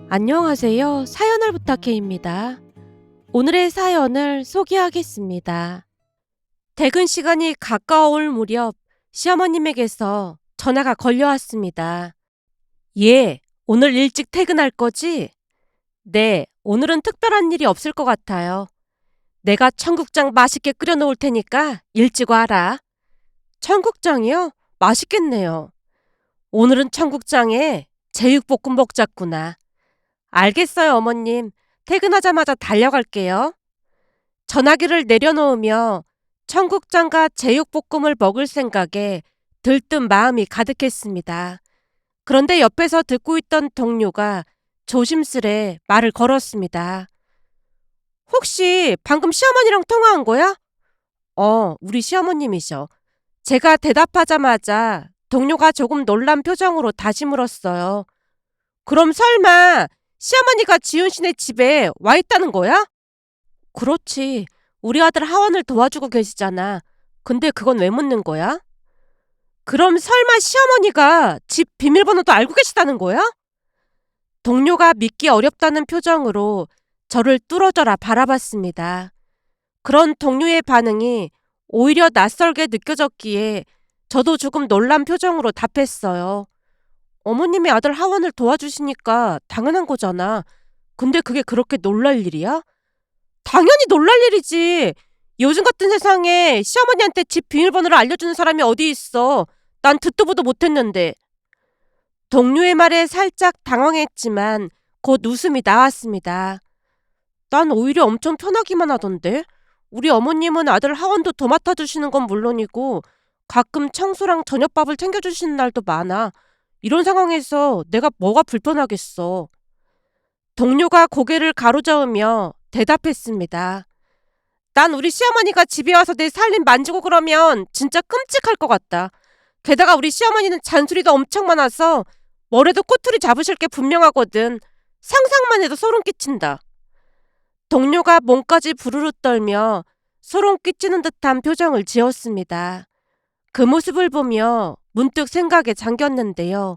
안녕하세요. 사연을 부탁해입니다. 오늘의 사연을 소개하겠습니다. 퇴근 시간이 가까워올 무렵 시어머님에게서 전화가 걸려왔습니다. 예, 오늘 일찍 퇴근할 거지? 네, 오늘은 특별한 일이 없을 것 같아요. 내가 청국장 맛있게 끓여 놓을 테니까 일찍 와라. 청국장이요? 맛있겠네요. 오늘은 청국장에 제육볶음 먹자꾸나. 알겠어요, 어머님. 퇴근하자마자 달려갈게요. 전화기를 내려놓으며 청국장과 제육볶음을 먹을 생각에 들뜬 마음이 가득했습니다. 그런데 옆에서 듣고 있던 동료가 조심스레 말을 걸었습니다. 혹시 방금 시어머니랑 통화한 거야? 우리 시어머님이셔. 제가 대답하자마자 동료가 조금 놀란 표정으로 다시 물었어요. 그럼 설마 시어머니가 지훈 씨네 집에 와 있다는 거야? 그렇지. 우리 아들 하원을 도와주고 계시잖아. 근데 그건 왜 묻는 거야? 그럼 설마 시어머니가 집 비밀번호도 알고 계시다는 거야? 동료가 믿기 어렵다는 표정으로 저를 뚫어져라 바라봤습니다. 그런 동료의 반응이 오히려 낯설게 느껴졌기에 저도 조금 놀란 표정으로 답했어요. 어머님이 아들 하원을 도와주시니까 당연한 거잖아. 근데 그게 그렇게 놀랄 일이야? 당연히 놀랄 일이지. 요즘 같은 세상에 시어머니한테 집 비밀번호를 알려주는 사람이 어디 있어. 난 듣도 보도 못했는데. 동료의 말에 살짝 당황했지만 곧 웃음이 나왔습니다. 난 오히려 엄청 편하기만 하던데. 우리 어머님은 아들 하원도 도맡아 주시는 건 물론이고 가끔 청소랑 저녁밥을 챙겨주시는 날도 많아. 이런 상황에서 내가 뭐가 불편하겠어. 동료가 고개를 가로저으며 대답했습니다. 난 우리 시어머니가 집에 와서 내 살림 만지고 그러면 진짜 끔찍할 것 같다. 게다가 우리 시어머니는 잔소리도 엄청 많아서 뭐래도 꼬투리 잡으실 게 분명하거든. 상상만 해도 소름 끼친다. 동료가 몸까지 부르르 떨며 소름 끼치는 듯한 표정을 지었습니다. 그 모습을 보며 문득 생각에 잠겼는데요.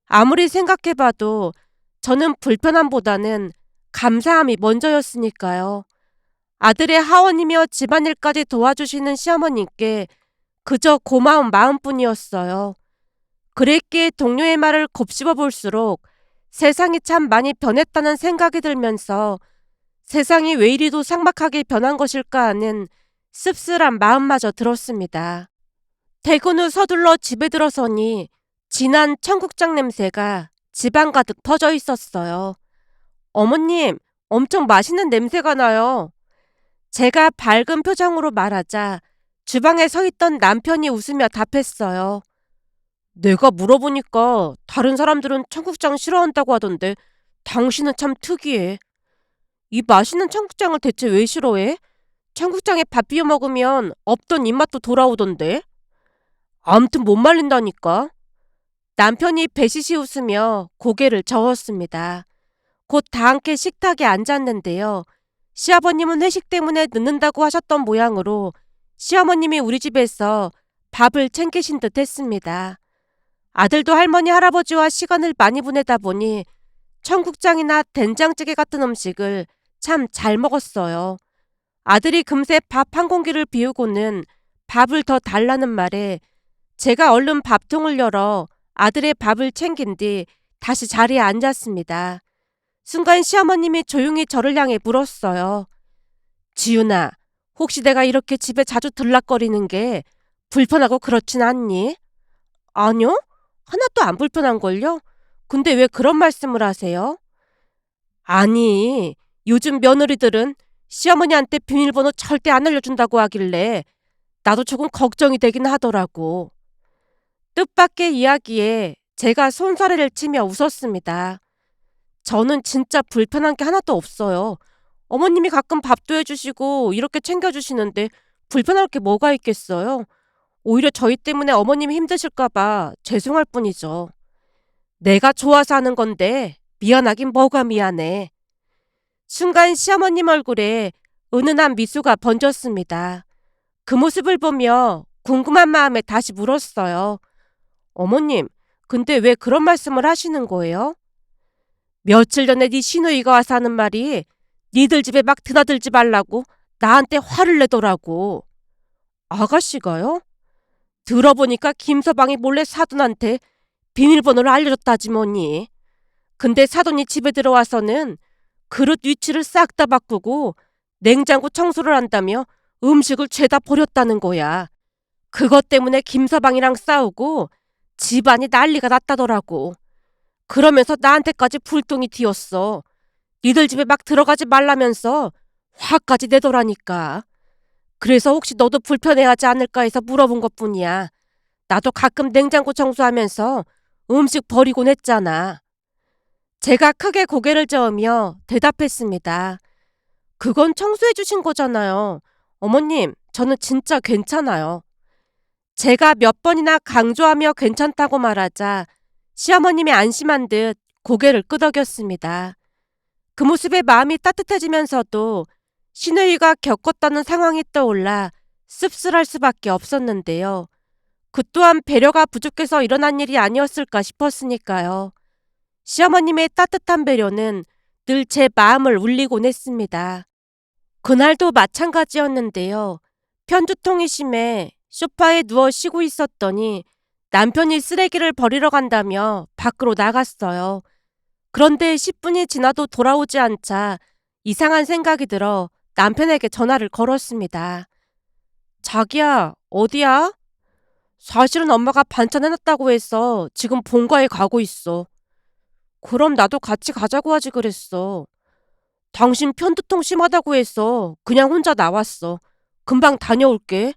아무리 생각해봐도 저는 불편함보다는 감사함이 먼저였으니까요. 아들의 하원이며 집안일까지 도와주시는 시어머님께 그저 고마운 마음뿐이었어요. 그랬기에 동료의 말을 곱씹어 볼수록 세상이 참 많이 변했다는 생각이 들면서 세상이 왜 이리도 삭막하게 변한 것일까 하는 씁쓸한 마음마저 들었습니다. 퇴근 후 서둘러 집에 들어서니 진한 청국장 냄새가 집안 가득 퍼져 있었어요. 어머님, 엄청 맛있는 냄새가 나요. 제가 밝은 표정으로 말하자 주방에 서 있던 남편이 웃으며 답했어요. 내가 물어보니까 다른 사람들은 청국장 싫어한다고 하던데 당신은 참 특이해. 이 맛있는 청국장을 대체 왜 싫어해? 청국장에 밥 비벼 먹으면 없던 입맛도 돌아오던데. 아무튼 못 말린다니까. 남편이 배시시 웃으며 고개를 저었습니다. 곧 다 함께 식탁에 앉았는데요. 시아버님은 회식 때문에 늦는다고 하셨던 모양으로 시어머님이 우리 집에서 밥을 챙기신 듯 했습니다. 아들도 할머니 할아버지와 시간을 많이 보내다 보니 청국장이나 된장찌개 같은 음식을 참 잘 먹었어요. 아들이 금세 밥 한 공기를 비우고는 밥을 더 달라는 말에 제가 얼른 밥통을 열어 아들의 밥을 챙긴 뒤 다시 자리에 앉았습니다. 순간 시어머님이 조용히 저를 향해 물었어요. 지훈아, 혹시 내가 이렇게 집에 자주 들락거리는 게 불편하고 그렇진 않니? 아니요? 하나도 안 불편한걸요? 근데 왜 그런 말씀을 하세요? 아니, 요즘 며느리들은 시어머니한테 비밀번호 절대 안 알려준다고 하길래 나도 조금 걱정이 되긴 하더라고. 뜻밖의 이야기에 제가 손사래를 치며 웃었습니다. 저는 진짜 불편한 게 하나도 없어요. 어머님이 가끔 밥도 해주시고 이렇게 챙겨주시는데 불편할 게 뭐가 있겠어요? 오히려 저희 때문에 어머님이 힘드실까봐 죄송할 뿐이죠. 내가 좋아서 하는 건데 미안하긴 뭐가 미안해. 순간 시어머님 얼굴에 은은한 미소가 번졌습니다. 그 모습을 보며 궁금한 마음에 다시 물었어요. 어머님, 근데 왜 그런 말씀을 하시는 거예요? 며칠 전에 네 시누이가 와서 하는 말이 니들 집에 막 드나들지 말라고 나한테 화를 내더라고. 아가씨가요? 들어보니까 김서방이 몰래 사돈한테 비밀번호를 알려줬다지 뭐니. 근데 사돈이 집에 들어와서는 그릇 위치를 싹 다 바꾸고 냉장고 청소를 한다며 음식을 죄다 버렸다는 거야. 그것 때문에 김서방이랑 싸우고 집안이 난리가 났다더라고. 그러면서 나한테까지 불똥이 튀었어. 니들 집에 막 들어가지 말라면서 화까지 내더라니까. 그래서 혹시 너도 불편해하지 않을까 해서 물어본 것뿐이야. 나도 가끔 냉장고 청소하면서 음식 버리곤 했잖아. 제가 크게 고개를 저으며 대답했습니다. 그건 청소해 주신 거잖아요. 어머님, 저는 진짜 괜찮아요. 제가 몇 번이나 강조하며 괜찮다고 말하자 시어머님이 안심한 듯 고개를 끄덕였습니다. 그 모습에 마음이 따뜻해지면서도 시누이가 겪었다는 상황이 떠올라 씁쓸할 수밖에 없었는데요. 그 또한 배려가 부족해서 일어난 일이 아니었을까 싶었으니까요. 시어머님의 따뜻한 배려는 늘 제 마음을 울리곤 했습니다. 그날도 마찬가지였는데요. 편두통이 심해 소파에 누워 쉬고 있었더니 남편이 쓰레기를 버리러 간다며 밖으로 나갔어요. 그런데 10분이 지나도 돌아오지 않자 이상한 생각이 들어 남편에게 전화를 걸었습니다. 자기야, 어디야? 사실은 엄마가 반찬 해놨다고 해서 지금 본가에 가고 있어. 그럼 나도 같이 가자고 하지 그랬어. 당신 편두통 심하다고 해서 그냥 혼자 나왔어. 금방 다녀올게.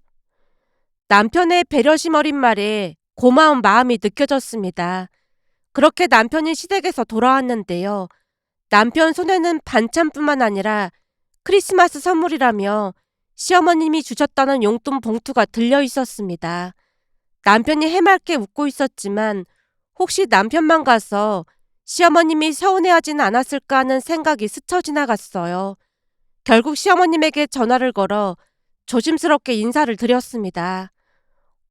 남편의 배려심 어린 말에 고마운 마음이 느껴졌습니다. 그렇게 남편이 시댁에서 돌아왔는데요. 남편 손에는 반찬뿐만 아니라 크리스마스 선물이라며 시어머님이 주셨다는 용돈 봉투가 들려 있었습니다. 남편이 해맑게 웃고 있었지만 혹시 남편만 가서 시어머님이 서운해하진 않았을까 하는 생각이 스쳐 지나갔어요. 결국 시어머님에게 전화를 걸어 조심스럽게 인사를 드렸습니다.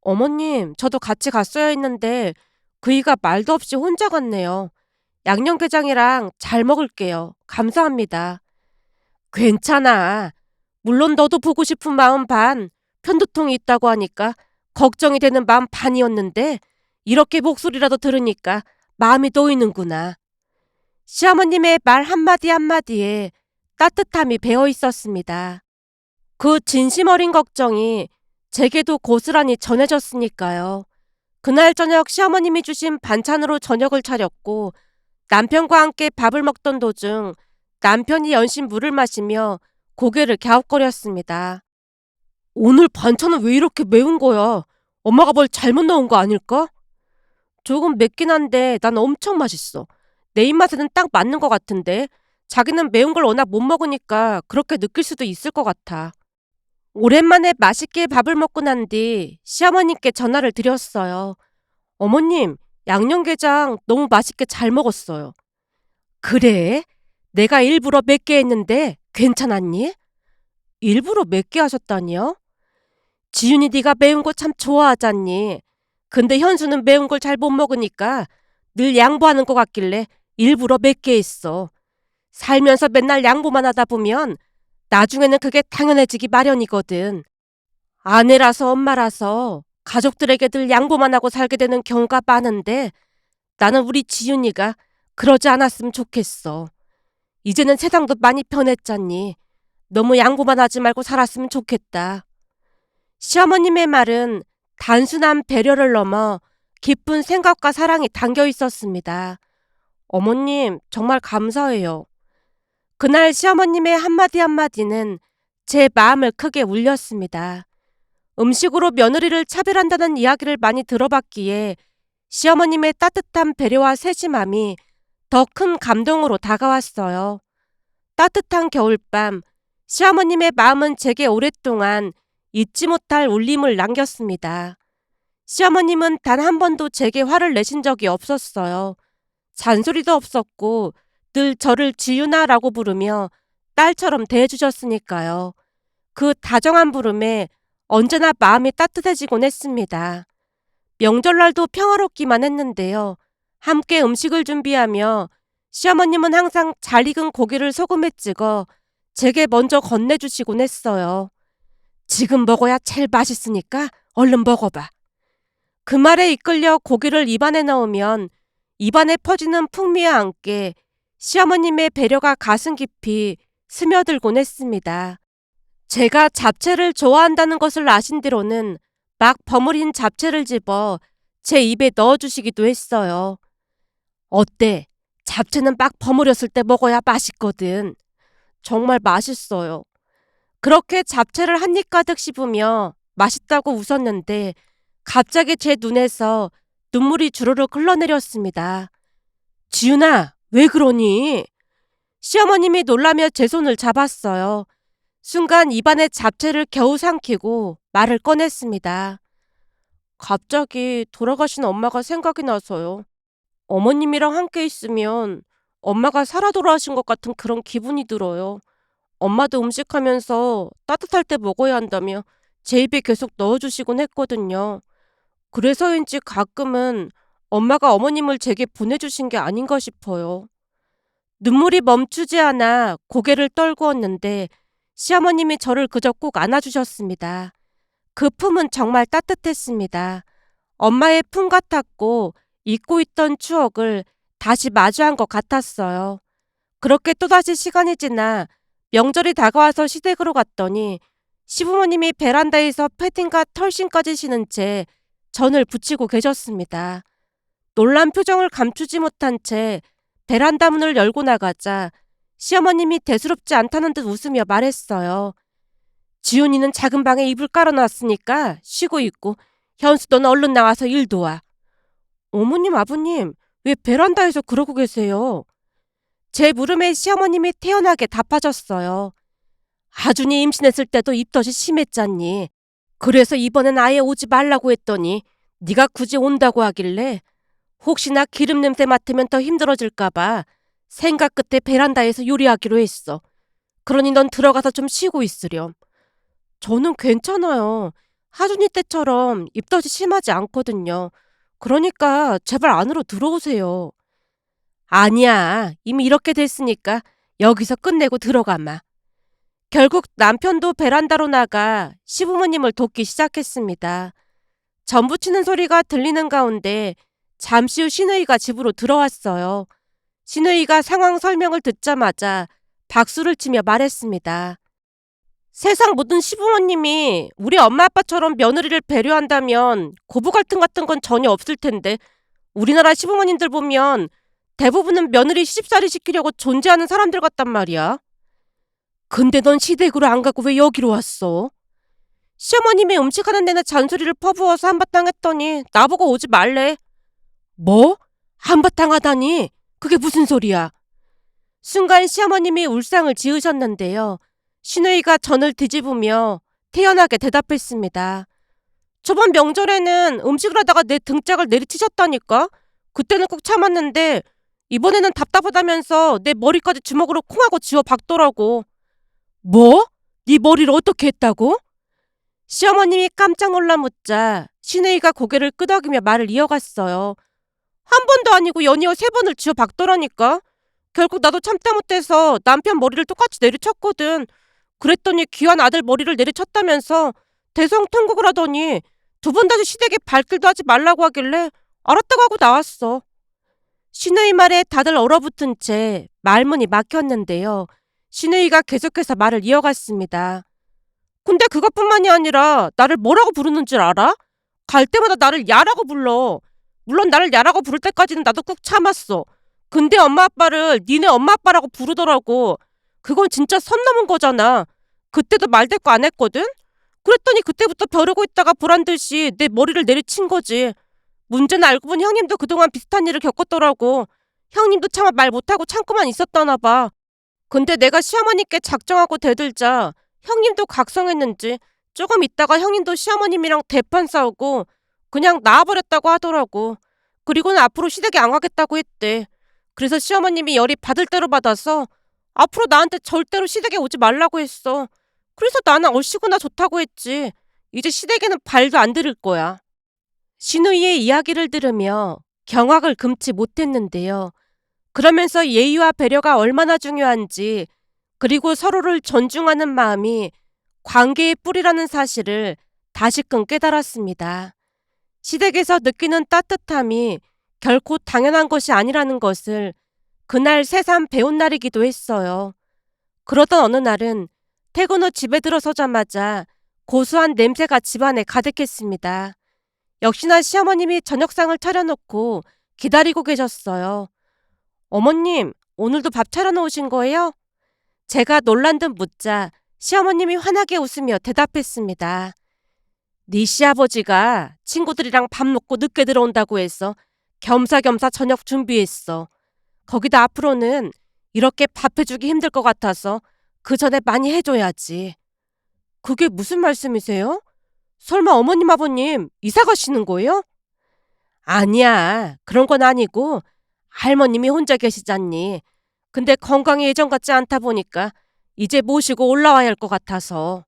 어머님, 저도 같이 갔어야 했는데 그이가 말도 없이 혼자 갔네요. 양념게장이랑 잘 먹을게요. 감사합니다. 괜찮아. 물론 너도 보고 싶은 마음 반, 편두통이 있다고 하니까 걱정이 되는 마음 반이었는데 이렇게 목소리라도 들으니까 마음이 놓이는구나. 시어머님의 말 한마디 한마디에 따뜻함이 배어 있었습니다. 그 진심 어린 걱정이 제게도 고스란히 전해졌으니까요. 그날 저녁 시어머님이 주신 반찬으로 저녁을 차렸고 남편과 함께 밥을 먹던 도중 남편이 연신 물을 마시며 고개를 갸웃거렸습니다. 오늘 반찬은 왜 이렇게 매운 거야? 엄마가 뭘 잘못 넣은 거 아닐까? 조금 맵긴 한데 난 엄청 맛있어. 내 입맛에는 딱 맞는 것 같은데 자기는 매운 걸 워낙 못 먹으니까 그렇게 느낄 수도 있을 것 같아. 오랜만에 맛있게 밥을 먹고 난 뒤 시어머님께 전화를 드렸어요. 어머님, 양념게장 너무 맛있게 잘 먹었어요. 그래? 내가 일부러 맵게 했는데 괜찮았니? 일부러 맵게 하셨다니요? 지윤이 네가 매운 거 참 좋아하잖니. 근데 현수는 매운 걸 잘 못 먹으니까 늘 양보하는 것 같길래 일부러 맵게 했어. 살면서 맨날 양보만 하다 보면 나중에는 그게 당연해지기 마련이거든. 아내라서 엄마라서 가족들에게 늘 양보만 하고 살게 되는 경우가 많은데 나는 우리 지윤이가 그러지 않았으면 좋겠어. 이제는 세상도 많이 변했잖니. 너무 양보만 하지 말고 살았으면 좋겠다. 시어머님의 말은 단순한 배려를 넘어 깊은 생각과 사랑이 담겨 있었습니다. 어머님, 정말 감사해요. 그날 시어머님의 한마디 한마디는 제 마음을 크게 울렸습니다. 음식으로 며느리를 차별한다는 이야기를 많이 들어봤기에 시어머님의 따뜻한 배려와 세심함이 더 큰 감동으로 다가왔어요. 따뜻한 겨울밤, 시어머님의 마음은 제게 오랫동안 잊지 못할 울림을 남겼습니다. 시어머님은 단 한 번도 제게 화를 내신 적이 없었어요. 잔소리도 없었고 늘 저를 지윤아라고 부르며 딸처럼 대해주셨으니까요. 그 다정한 부름에 언제나 마음이 따뜻해지곤 했습니다. 명절날도 평화롭기만 했는데요. 함께 음식을 준비하며 시어머님은 항상 잘 익은 고기를 소금에 찍어 제게 먼저 건네주시곤 했어요. 지금 먹어야 제일 맛있으니까 얼른 먹어봐. 그 말에 이끌려 고기를 입안에 넣으면 입안에 퍼지는 풍미와 함께 시어머님의 배려가 가슴 깊이 스며들곤 했습니다. 제가 잡채를 좋아한다는 것을 아신 뒤로는 막 버무린 잡채를 집어 제 입에 넣어주시기도 했어요. 어때? 잡채는 막 버무렸을 때 먹어야 맛있거든. 정말 맛있어요. 그렇게 잡채를 한 입 가득 씹으며 맛있다고 웃었는데 갑자기 제 눈에서 눈물이 주르륵 흘러내렸습니다. 지윤아, 왜 그러니? 시어머님이 놀라며 제 손을 잡았어요. 순간 입안에 잡채를 겨우 삼키고 말을 꺼냈습니다. 갑자기 돌아가신 엄마가 생각이 나서요. 어머님이랑 함께 있으면 엄마가 살아 돌아가신 것 같은 그런 기분이 들어요. 엄마도 음식하면서 따뜻할 때 먹어야 한다며 제 입에 계속 넣어주시곤 했거든요. 그래서인지 가끔은 엄마가 어머님을 제게 보내주신 게 아닌가 싶어요. 눈물이 멈추지 않아 고개를 떨구었는데 시어머님이 저를 그저 꼭 안아주셨습니다. 그 품은 정말 따뜻했습니다. 엄마의 품 같았고 잊고 있던 추억을 다시 마주한 것 같았어요. 그렇게 또다시 시간이 지나 명절이 다가와서 시댁으로 갔더니 시부모님이 베란다에서 패딩과 털신까지 신은 채 전을 붙이고 계셨습니다. 놀란 표정을 감추지 못한 채 베란다 문을 열고 나가자 시어머님이 대수롭지 않다는 듯 웃으며 말했어요. 지훈이는 작은 방에 이불 깔아놨으니까 쉬고 있고 현수 넌 얼른 나와서 일 도와. 어머님 아버님 왜 베란다에서 그러고 계세요? 제 물음에 시어머님이 태연하게 답하셨어요. 하준이 임신했을 때도 입덧이 심했잖니. 그래서 이번엔 아예 오지 말라고 했더니 네가 굳이 온다고 하길래 혹시나 기름 냄새 맡으면 더 힘들어질까봐 생각 끝에 베란다에서 요리하기로 했어. 그러니 넌 들어가서 좀 쉬고 있으렴. 저는 괜찮아요. 하준이 때처럼 입덧이 심하지 않거든요. 그러니까 제발 안으로 들어오세요. 아니야. 이미 이렇게 됐으니까 여기서 끝내고 들어가마. 결국 남편도 베란다로 나가 시부모님을 돕기 시작했습니다. 전 부치는 소리가 들리는 가운데 잠시 후 시누이가 집으로 들어왔어요. 시누이가 상황 설명을 듣자마자 박수를 치며 말했습니다. 세상 모든 시부모님이 우리 엄마 아빠처럼 며느리를 배려한다면 고부 갈등 같은 건 전혀 없을 텐데 우리나라 시부모님들 보면 대부분은 며느리 시집살이 시키려고 존재하는 사람들 같단 말이야. 근데 넌 시댁으로 안 가고 왜 여기로 왔어? 시어머님이 음식하는 내내 잔소리를 퍼부어서 한바탕 했더니 나보고 오지 말래. 뭐? 한바탕 하다니? 그게 무슨 소리야? 순간 시어머님이 울상을 지으셨는데요. 시누이가 전을 뒤집으며 태연하게 대답했습니다. 저번 명절에는 음식을 하다가 내 등짝을 내리치셨다니까? 그때는 꼭 참았는데 이번에는 답답하다면서 내 머리까지 주먹으로 콩하고 쥐어 박더라고. 뭐? 네 머리를 어떻게 했다고? 시어머님이 깜짝 놀라 묻자 시누이가 고개를 끄덕이며 말을 이어갔어요. 한 번도 아니고 연이어 3번을 쥐어 박더라니까. 결국 나도 참다 못해서 남편 머리를 똑같이 내리쳤거든. 그랬더니 귀한 아들 머리를 내리쳤다면서 대성통곡을 하더니 2번 다시 시댁에 발길도 하지 말라고 하길래 알았다고 하고 나왔어. 시누이 말에 다들 얼어붙은 채 말문이 막혔는데요. 시누이가 계속해서 말을 이어갔습니다. 근데 그것뿐만이 아니라 나를 뭐라고 부르는 줄 알아? 갈 때마다 나를 야라고 불러. 물론 나를 야라고 부를 때까지는 나도 꾹 참았어. 근데 엄마 아빠를 니네 엄마 아빠라고 부르더라고. 그건 진짜 선 넘은 거잖아. 그때도 말대꾸 안 했거든? 그랬더니 그때부터 벼르고 있다가 보란듯이 내 머리를 내리친 거지. 문제는 알고 보니 형님도 그동안 비슷한 일을 겪었더라고. 형님도 차마 말 못하고 참고만 있었다나 봐. 근데 내가 시어머니께 작정하고 대들자 형님도 각성했는지 조금 있다가 형님도 시어머님이랑 대판 싸우고 그냥 나와버렸다고 하더라고. 그리고는 앞으로 시댁에 안 가겠다고 했대. 그래서 시어머님이 열이 받을 대로 받아서 앞으로 나한테 절대로 시댁에 오지 말라고 했어. 그래서 나는 얼씨구나 좋다고 했지. 이제 시댁에는 발도 안 들일 거야. 시누이의 이야기를 들으며 경악을 금치 못했는데요. 그러면서 예의와 배려가 얼마나 중요한지, 그리고 서로를 존중하는 마음이 관계의 뿌리라는 사실을 다시금 깨달았습니다. 시댁에서 느끼는 따뜻함이 결코 당연한 것이 아니라는 것을 그날 새삼 배운 날이기도 했어요. 그러던 어느 날은 퇴근 후 집에 들어서자마자 고소한 냄새가 집안에 가득했습니다. 역시나 시어머님이 저녁상을 차려놓고 기다리고 계셨어요. 어머님, 오늘도 밥 차려놓으신 거예요? 제가 놀란 듯 묻자 시어머님이 환하게 웃으며 대답했습니다. 네 시아버지가 친구들이랑 밥 먹고 늦게 들어온다고 해서 겸사겸사 저녁 준비했어. 거기다 앞으로는 이렇게 밥 해주기 힘들 것 같아서 그 전에 많이 해줘야지. 그게 무슨 말씀이세요? 설마 어머님 아버님 이사 가시는 거예요? 아니야, 그런 건 아니고 할머님이 혼자 계시잖니. 근데 건강이 예전 같지 않다 보니까 이제 모시고 올라와야 할 것 같아서.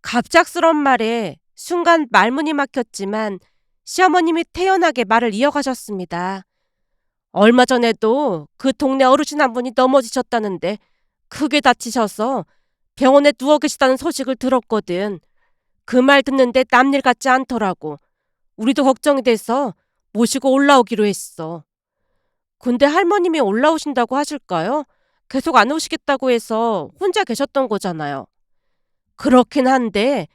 갑작스런 말에 순간 말문이 막혔지만 시어머님이 태연하게 말을 이어가셨습니다. 얼마 전에도 그 동네 어르신 한 분이 넘어지셨다는데 크게 다치셔서 병원에 누워 계시다는 소식을 들었거든. 그 말 듣는데 남일 같지 않더라고. 우리도 걱정이 돼서 모시고 올라오기로 했어. 근데 할머님이 올라오신다고 하실까요? 계속 안 오시겠다고 해서 혼자 계셨던 거잖아요. 그렇긴 한데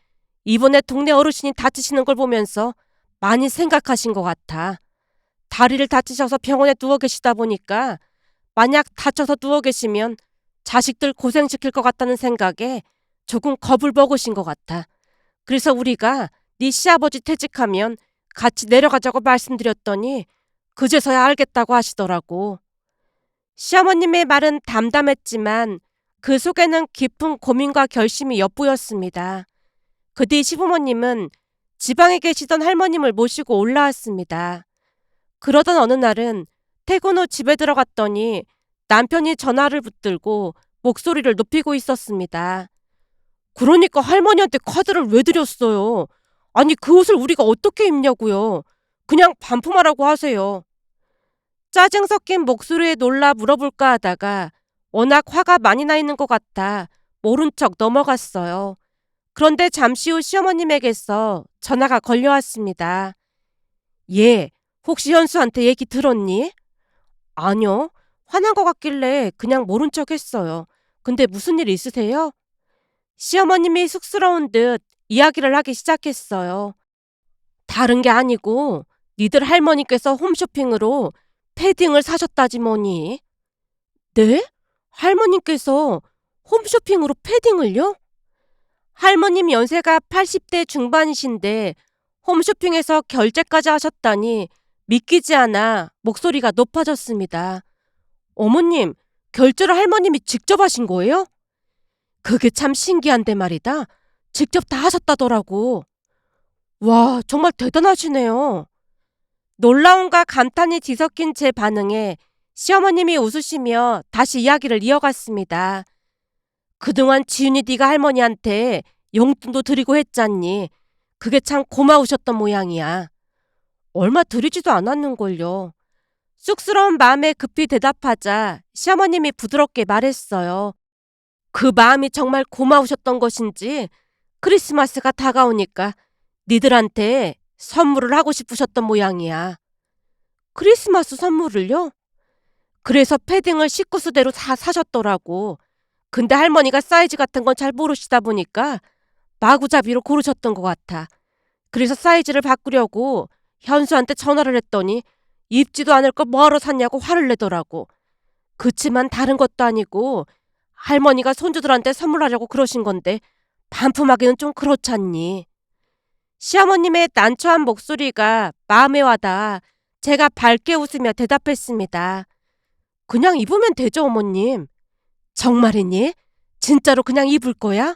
이번에 동네 어르신이 다치시는 걸 보면서 많이 생각하신 것 같아. 다리를 다치셔서 병원에 누워 계시다 보니까 만약 다쳐서 누워 계시면 자식들 고생시킬 것 같다는 생각에 조금 겁을 먹으신 것 같아. 그래서 우리가 네 시아버지 퇴직하면 같이 내려가자고 말씀드렸더니 그제서야 알겠다고 하시더라고. 시어머님의 말은 담담했지만 그 속에는 깊은 고민과 결심이 엿보였습니다. 그 뒤 시부모님은 지방에 계시던 할머님을 모시고 올라왔습니다. 그러던 어느 날은 퇴근 후 집에 들어갔더니 남편이 전화를 붙들고 목소리를 높이고 있었습니다. 그러니까 할머니한테 카드를 왜 드렸어요? 아니 그 옷을 우리가 어떻게 입냐고요. 그냥 반품하라고 하세요. 짜증 섞인 목소리에 놀라 물어볼까 하다가 워낙 화가 많이 나 있는 것 같아 모른 척 넘어갔어요. 그런데 잠시 후 시어머님에게서 전화가 걸려왔습니다. 얘, 혹시 현수한테 얘기 들었니? 아니요. 화난 것 같길래 그냥 모른 척 했어요. 근데 무슨 일 있으세요? 시어머님이 쑥스러운 듯 이야기를 하기 시작했어요. 다른 게 아니고 니들 할머니께서 홈쇼핑으로 패딩을 사셨다지 뭐니. 네? 할머님께서 홈쇼핑으로 패딩을요? 할머님 연세가 80대 중반이신데 홈쇼핑에서 결제까지 하셨다니 믿기지 않아 목소리가 높아졌습니다. 어머님, 결제를 할머님이 직접 하신 거예요? 그게 참 신기한데 말이다. 직접 다 하셨다더라고. 와, 정말 대단하시네요. 놀라움과 감탄이 뒤섞인 제 반응에 시어머님이 웃으시며 다시 이야기를 이어갔습니다. 그동안 지윤이 네가 할머니한테 용돈도 드리고 했잖니. 그게 참 고마우셨던 모양이야. 얼마 드리지도 않았는걸요. 쑥스러운 마음에 급히 대답하자 시어머님이 부드럽게 말했어요. 그 마음이 정말 고마우셨던 것인지 크리스마스가 다가오니까 니들한테 선물을 하고 싶으셨던 모양이야. 크리스마스 선물을요? 그래서 패딩을 식구수대로 다 사셨더라고. 근데 할머니가 사이즈 같은 건 잘 모르시다 보니까 마구잡이로 고르셨던 것 같아. 그래서 사이즈를 바꾸려고 현수한테 전화를 했더니 입지도 않을 거 뭐하러 샀냐고 화를 내더라고. 그치만 다른 것도 아니고 할머니가 손주들한테 선물하려고 그러신 건데 반품하기는 좀 그렇잖니. 시어머님의 난처한 목소리가 마음에 와닿아 제가 밝게 웃으며 대답했습니다. 그냥 입으면 되죠, 어머님. 정말이니? 진짜로 그냥 입을 거야?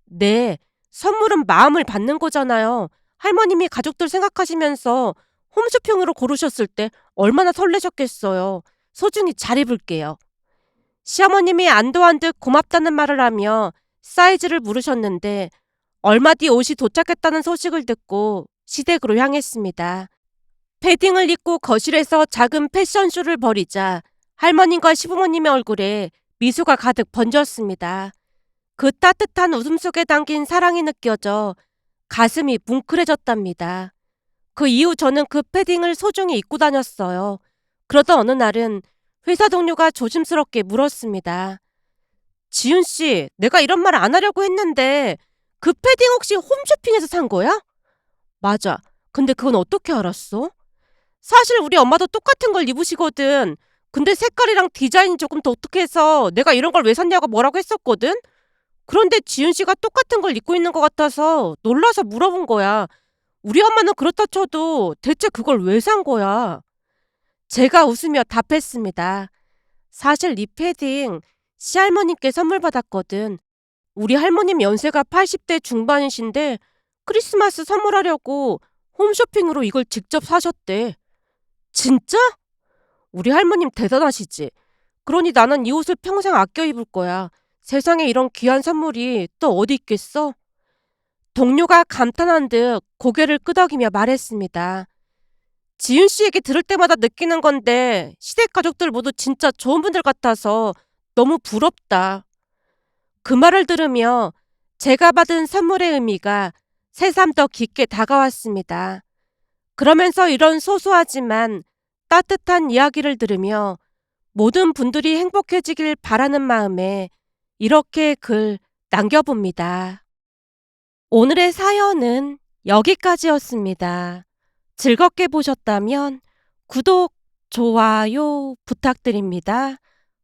네, 선물은 마음을 받는 거잖아요. 할머님이 가족들 생각하시면서 홈쇼핑으로 고르셨을 때 얼마나 설레셨겠어요. 소중히 잘 입을게요. 시어머님이 안도한 듯 고맙다는 말을 하며 사이즈를 물으셨는데 얼마 뒤 옷이 도착했다는 소식을 듣고 시댁으로 향했습니다. 패딩을 입고 거실에서 작은 패션쇼를 벌이자 할머님과 시부모님의 얼굴에 미소가 가득 번졌습니다. 그 따뜻한 웃음 속에 담긴 사랑이 느껴져 가슴이 뭉클해졌답니다. 그 이후 저는 그 패딩을 소중히 입고 다녔어요. 그러던 어느 날은 회사 동료가 조심스럽게 물었습니다. 지윤 씨, 내가 이런 말 안 하려고 했는데 그 패딩 혹시 홈쇼핑에서 산 거야? 맞아. 근데 그건 어떻게 알았어? 사실 우리 엄마도 똑같은 걸 입으시거든. 근데 색깔이랑 디자인이 조금 독특해서 내가 이런 걸 왜 샀냐고 뭐라고 했었거든? 그런데 지윤 씨가 똑같은 걸 입고 있는 것 같아서 놀라서 물어본 거야. 우리 엄마는 그렇다 쳐도 대체 그걸 왜 산 거야? 제가 웃으며 답했습니다. 사실 이 패딩 시할머님께 선물 받았거든. 우리 할머님 연세가 80대 중반이신데 크리스마스 선물하려고 홈쇼핑으로 이걸 직접 사셨대. 진짜? 우리 할머님 대단하시지. 그러니 나는 이 옷을 평생 아껴 입을 거야. 세상에 이런 귀한 선물이 또 어디 있겠어? 동료가 감탄한 듯 고개를 끄덕이며 말했습니다. 지윤 씨 얘기 들을 때마다 느끼는 건데 시댁 가족들 모두 진짜 좋은 분들 같아서 너무 부럽다. 그 말을 들으며 제가 받은 선물의 의미가 새삼 더 깊게 다가왔습니다. 그러면서 이런 소소하지만 따뜻한 이야기를 들으며 모든 분들이 행복해지길 바라는 마음에 이렇게 글 남겨봅니다. 오늘의 사연은 여기까지였습니다. 즐겁게 보셨다면 구독, 좋아요 부탁드립니다.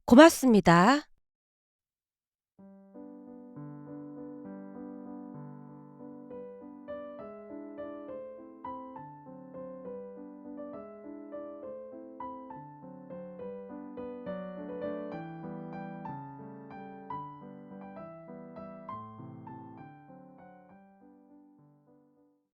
고맙습니다.